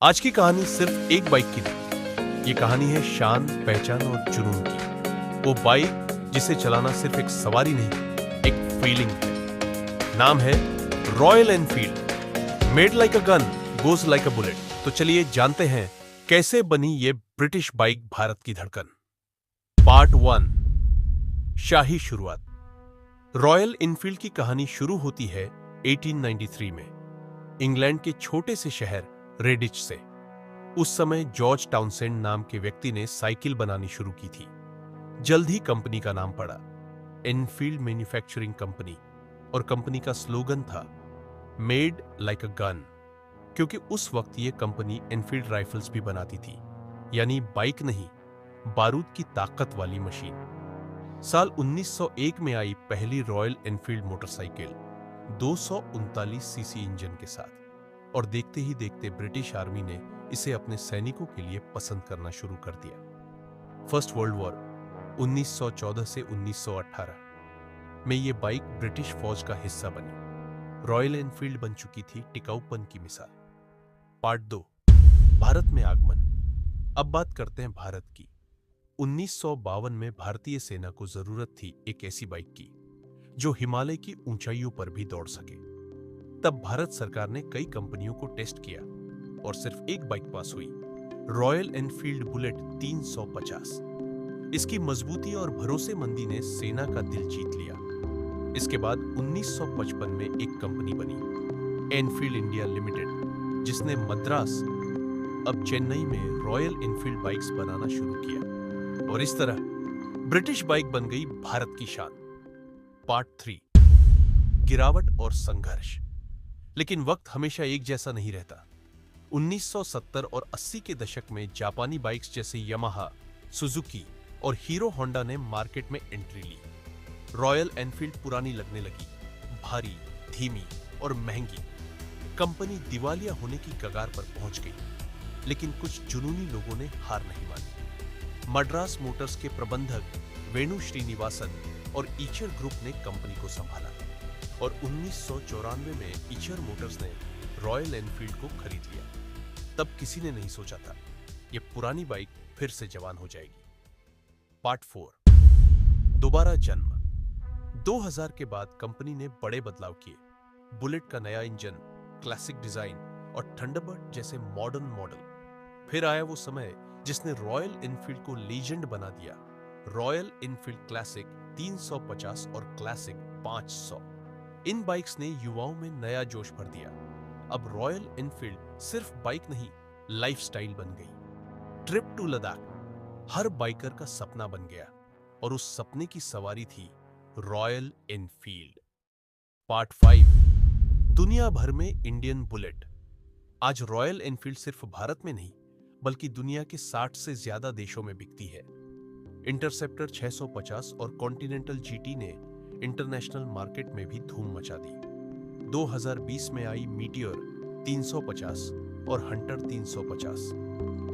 आज की कहानी सिर्फ एक बाइक की नहीं। ये कहानी है शान, पहचान और जुनून की। वो बाइक जिसे चलाना सिर्फ एक सवारी नहीं, एक फीलिंग है। नाम है royal Enfield. Made like a gun, goes like a bullet. तो चलिए जानते हैं कैसे बनी ये ब्रिटिश बाइक भारत की धड़कन। पार्ट 1, शाही शुरुआत। रॉयल एनफील्ड की कहानी शुरू होती है 1893 में, इंग्लैंड के छोटे से शहर रेडिच से। उस समय जॉर्ज टाउनसेंड नाम के व्यक्ति ने साइकिल बनानी शुरू की थी। जल्द ही कंपनी का नाम पड़ा, एनफील्ड मैन्युफैक्चरिंग कंपनी, और कंपनी का स्लोगन था मेड लाइक अ गन, क्योंकि उस वक्त ये कंपनी एनफील्ड राइफल्स भी बनाती थी, यानी बाइक नहीं, बारूद की ताकत वाली मशीन। साल 1901 में आई पहली royal Enfield motorcycle 239 CC engine के साथ, और देखते ही देखते ब्रिटिश आर्मी ने इसे अपने सैनिकों के लिए पसंद करना शुरू कर दिया। फर्स्ट वर्ल्ड वॉर 1914 से 1918 में ये बाइक ब्रिटिश फौज का हिस्सा बनी। रॉयल एनफील्ड बन चुकी थी टिकाऊपन की मिसाल। पार्ट 2, भारत में आगमन। अब बात करते हैं भारत की। 1952 में भारतीय सेना को जरूरत थी एक ऐसी बाइक की जो हिमालय की ऊंचाइयों पर भी दौड़ सके। तब भारत सरकार ने कई कंपनियों को टेस्ट किया और सिर्फ एक बाइक पास हुई, रॉयल एनफील्ड बुलेट 350। इसकी मजबूती और भरोसेमंदी ने सेना का दिल जीत लिया। इसके बाद 1955 में एक कंपनी बनी, एनफील्ड इंडिया लिमिटेड, जिसने मद्रास, अब चेन्नई में रॉयल एनफील्ड बाइक्स बनाना शुरू किया, और इस तरह ब्रिटिश बाइक बन गई भारत की शान। पार्ट 3, गिरावट और संघर्ष। लेकिन वक्त हमेशा एक जैसा नहीं रहता। 1970 और 80 के दशक में जापानी बाइक्स जैसे यामाहा, सुजुकी और हीरो होंडा ने मार्केट में एंट्री ली। रॉयल एनफील्ड पुरानी लगने लगी, भारी, धीमी और महंगी। कंपनी दिवालिया होने की कगार पर पहुंच गई, लेकिन कुछ जुनूनी लोगों ने हार नहीं मानी। मद्रास मोटर्स के प्रबंधक वेणु श्रीनिवासन और ईचर ग्रुप ने कंपनी को संभाला, और 1994 में ईचर मोटर्स ने रॉयल एनफील्ड को खरीद लिया। तब किसी ने नहीं सोचा था ये पुरानी बाइक फिर से जवान हो जाएगी। पार्ट 4, दोबारा जन्म। 2000 के बाद कंपनी ने बड़े बदलाव किए। बुलेट का नया इंजन, क्लासिक डिजाइन और थंडरबर्ड जैसे मॉडर्न मॉडल। फिर आया वो समय जिसने रॉयल एनफील्ड को लीजेंड बना दिया, रॉयल एनफील्ड क्लासिक 350 और क्लासिक 500। इन बाइक्स ने युवाओं में नया जोश भर दिया। अब रॉयल एनफील्ड सिर्फ बाइक नहीं, लाइफस्टाइल बन गई। ट्रिप टू लद्दाख हर बाइकर का सपना बन गया, और उस सपने की सवारी थी रॉयल एनफील्ड। पार्ट 5, दुनिया भर में इंडियन बुलेट। आज रॉयल एनफील्ड सिर्फ भारत में नहीं, बल्कि दुनिया के 60 से ज्यादा देशों में बिकती है। इंटरसेप्टर 650 और कॉन्टिनेंटल जीटी ने इंटरनेशनल मार्केट में भी धूम मचा दी। 2020 में आई मीटियोर 350 और हंटर 350,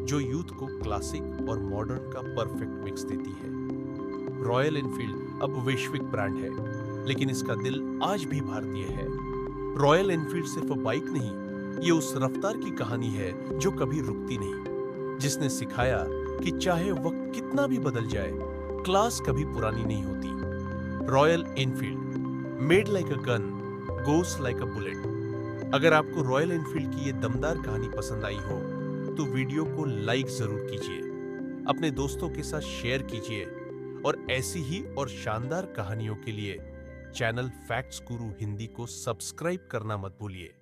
जो यूथ को क्लासिक और मॉडर्न का परफेक्ट मिक्स देती है। रॉयल एनफील्ड अब वैश्विक ब्रांड है, लेकिन इसका दिल आज भी भारतीय है। रॉयल एनफील्ड सिर्फ बाइक नहीं, ये उस रफ्तार की कहानी है जो कभी रुकती नहीं, जिसने सिखाया कि चाहे वक्त कितना भी बदल जाए, क्लास कभी पुरानी नहीं होती। Royal Enfield, made like a gun, goes like a bullet. अगर आपको रॉयल एनफील्ड की ये दमदार कहानी पसंद आई हो तो वीडियो को लाइक जरूर कीजिए, अपने दोस्तों के साथ शेयर कीजिए, और ऐसी ही और शानदार कहानियों के लिए चैनल फैक्ट्स गुरु हिंदी को सब्सक्राइब करना मत भूलिए।